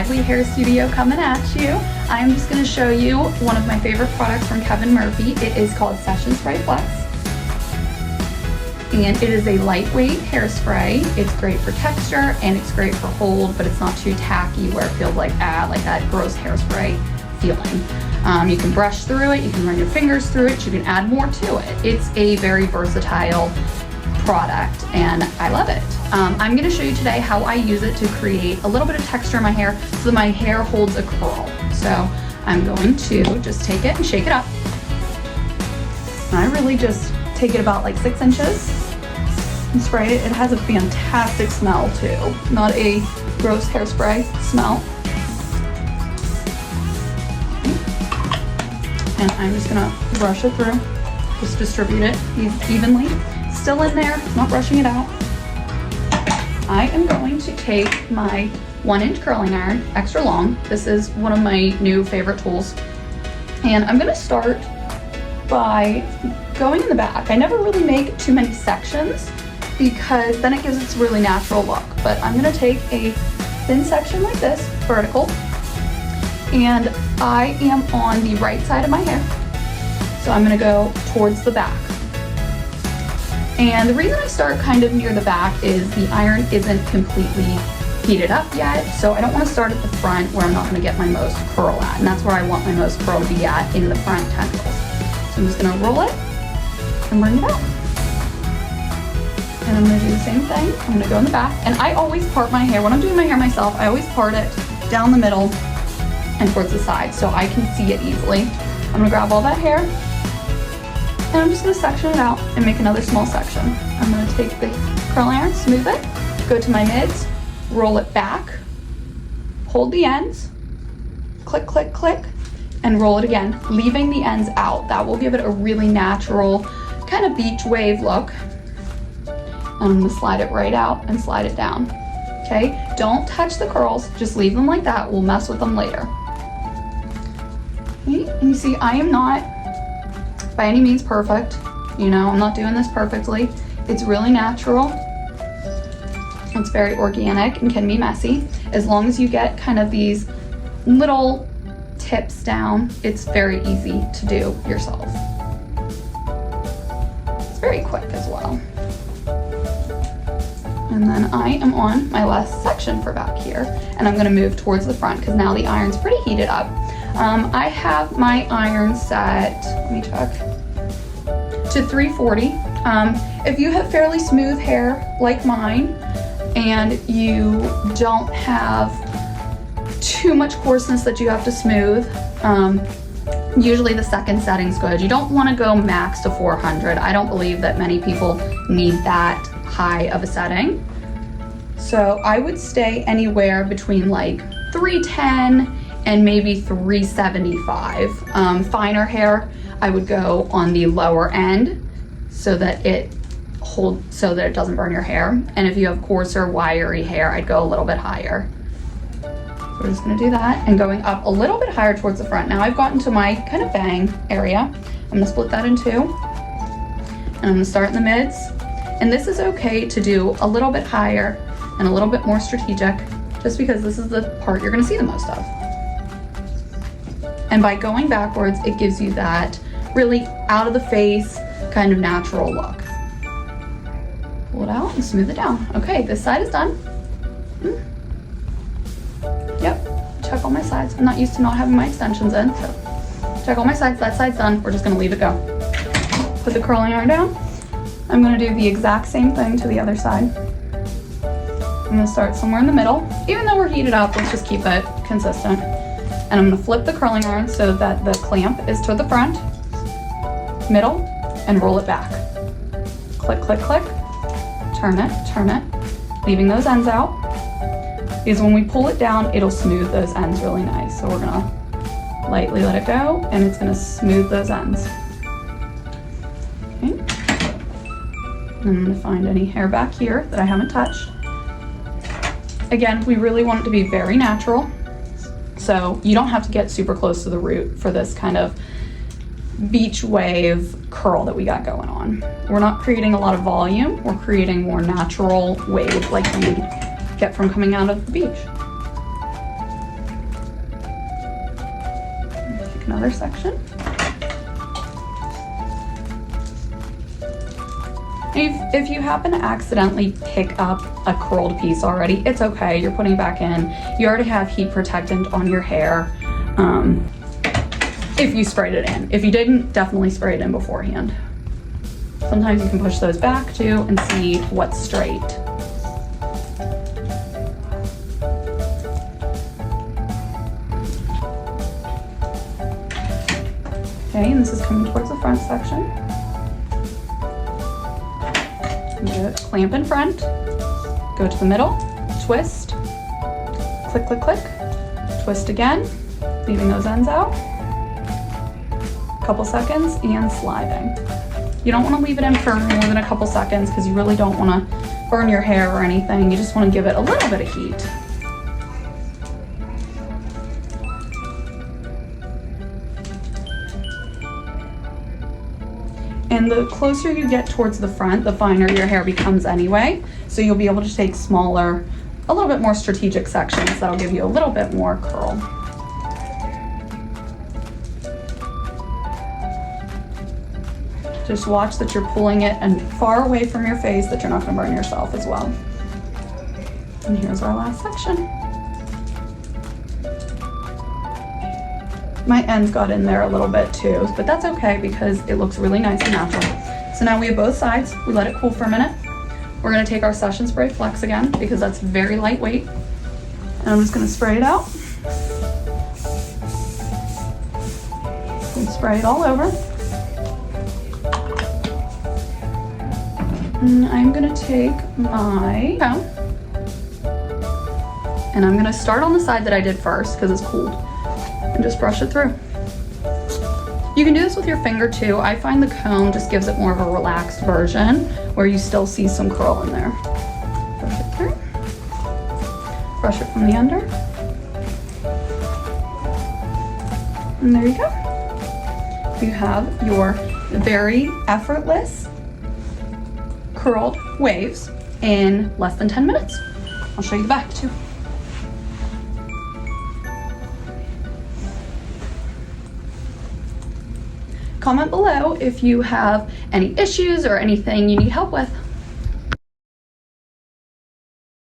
Lively Hair Studio coming at you. I'm just going to show you one of my favorite products from Kevin Murphy. It is called Session Spray Flex. And it is a lightweight hairspray. It's great for texture and it's great for hold, but it's not too tacky where it feels like that gross hairspray feeling. You can brush through it, you can run your fingers through it, you can add more to it. It's a very versatile product and I love it. I'm going to show you today how I use it to create a little bit of texture in my hair so that my hair holds a curl. So I'm going to just take it and shake it up. And I really just take it about like 6 inches and spray it. It has a fantastic smell too, not a gross hairspray smell. And I'm just gonna brush it through, just distribute it evenly. Still in there, not rushing it out. I am going to take my 1-inch curling iron, extra long. This is one of my new favorite tools. And I'm gonna start by going in the back. I never really make too many sections because then it gives its really natural look. But I'm gonna take a thin section like this, vertical, and I am on the right side of my hair. So I'm gonna go towards the back. And the reason I start kind of near the back is the iron isn't completely heated up yet, so I don't want to start at the front where I'm not going to get my most curl at, and that's where I want my most curl to be at, in the front tendrils. So I'm just going to roll it and bring it out. And I'm going to do the same thing. I'm going to go in the back, and I always part my hair. When I'm doing my hair myself, I always part it down the middle and towards the side so I can see it easily. I'm going to grab all that hair, and I'm just going to section it out and make another small section. I'm going to take the curling iron, smooth it, go to my mids, roll it back, hold the ends, click, click, click, and roll it again, leaving the ends out. That will give it a really natural kind of beach wave look. And I'm going to slide it right out and slide it down. Okay, don't touch the curls, just leave them like that. We'll mess with them later. Okay, and you see I am not by any means perfect. You know, I'm not doing this perfectly. It's really natural. It's very organic and can be messy. As long as you get kind of these little tips down, it's very easy to do yourself. It's very quick as well. And then I am on my last section for back here, and I'm gonna move towards the front because now the iron's pretty heated up. I have my iron set, let me check, to 340. If you have fairly smooth hair like mine and you don't have too much coarseness that you have to smooth, usually the second setting's good. You don't want to go max to 400. I don't believe that many people need that high of a setting. So I would stay anywhere between like 310 and maybe 375. Finer hair, I would go on the lower end so that it doesn't burn your hair. And if you have coarser, wiry hair, I'd go a little bit higher. So we're just gonna do that, and going up a little bit higher towards the front. Now I've gotten to my kind of bang area. I'm gonna split that in two, and I'm gonna start in the mids. And this is okay to do a little bit higher and a little bit more strategic, just because this is the part you're gonna see the most of. And by going backwards, it gives you that really out of the face kind of natural look. Pull it out and smooth it down. Okay, this side is done. Yep, check all my sides. I'm not used to not having my extensions in, so check all my sides. That side's done. We're just gonna leave it go. Put the curling iron down. I'm gonna do the exact same thing to the other side. I'm gonna start somewhere in the middle. Even though we're heated up, let's just keep it consistent. And I'm gonna flip the curling iron so that the clamp is to the front, middle, and roll it back. Click, click, click, turn it, leaving those ends out. Because when we pull it down, it'll smooth those ends really nice. So we're gonna lightly let it go, and it's gonna smooth those ends. Okay. And I'm gonna find any hair back here that I haven't touched. Again, we really want it to be very natural. So you don't have to get super close to the root for this kind of beach wave curl that we got going on. We're not creating a lot of volume, we're creating more natural wave like you get from coming out of the beach. Take another section. If you happen to accidentally pick up a curled piece already, it's okay. You're putting it back in. You already have heat protectant on your hair. If you sprayed it in. If you didn't, definitely spray it in beforehand. Sometimes you can push those back too and see what's straight. Okay, and this is coming towards the front section. Do it, clamp in front, go to the middle, twist, click, click, click, twist again, leaving those ends out. Couple seconds and sliding. You don't want to leave it in for more than a couple seconds because you really don't want to burn your hair or anything. You just want to give it a little bit of heat. And the closer you get towards the front, the finer your hair becomes anyway. So you'll be able to take smaller, a little bit more strategic sections that'll give you a little bit more curl. Just watch that you're pulling it and far away from your face that you're not going to burn yourself as well. And here's our last section. My ends got in there a little bit too, but that's okay because it looks really nice and natural. So now we have both sides. We let it cool for a minute. We're going to take our Session Spray Flex again because that's very lightweight. And I'm just going to spray it out. And spray it all over. And I'm gonna take my comb and I'm gonna start on the side that I did first because it's cooled and just brush it through. You can do this with your finger too. I find the comb just gives it more of a relaxed version where you still see some curl in there. Brush it through. Brush it from the under. And there you go. You have your very effortless curled waves in less than 10 minutes. I'll show you the back too. Comment below if you have any issues or anything you need help with.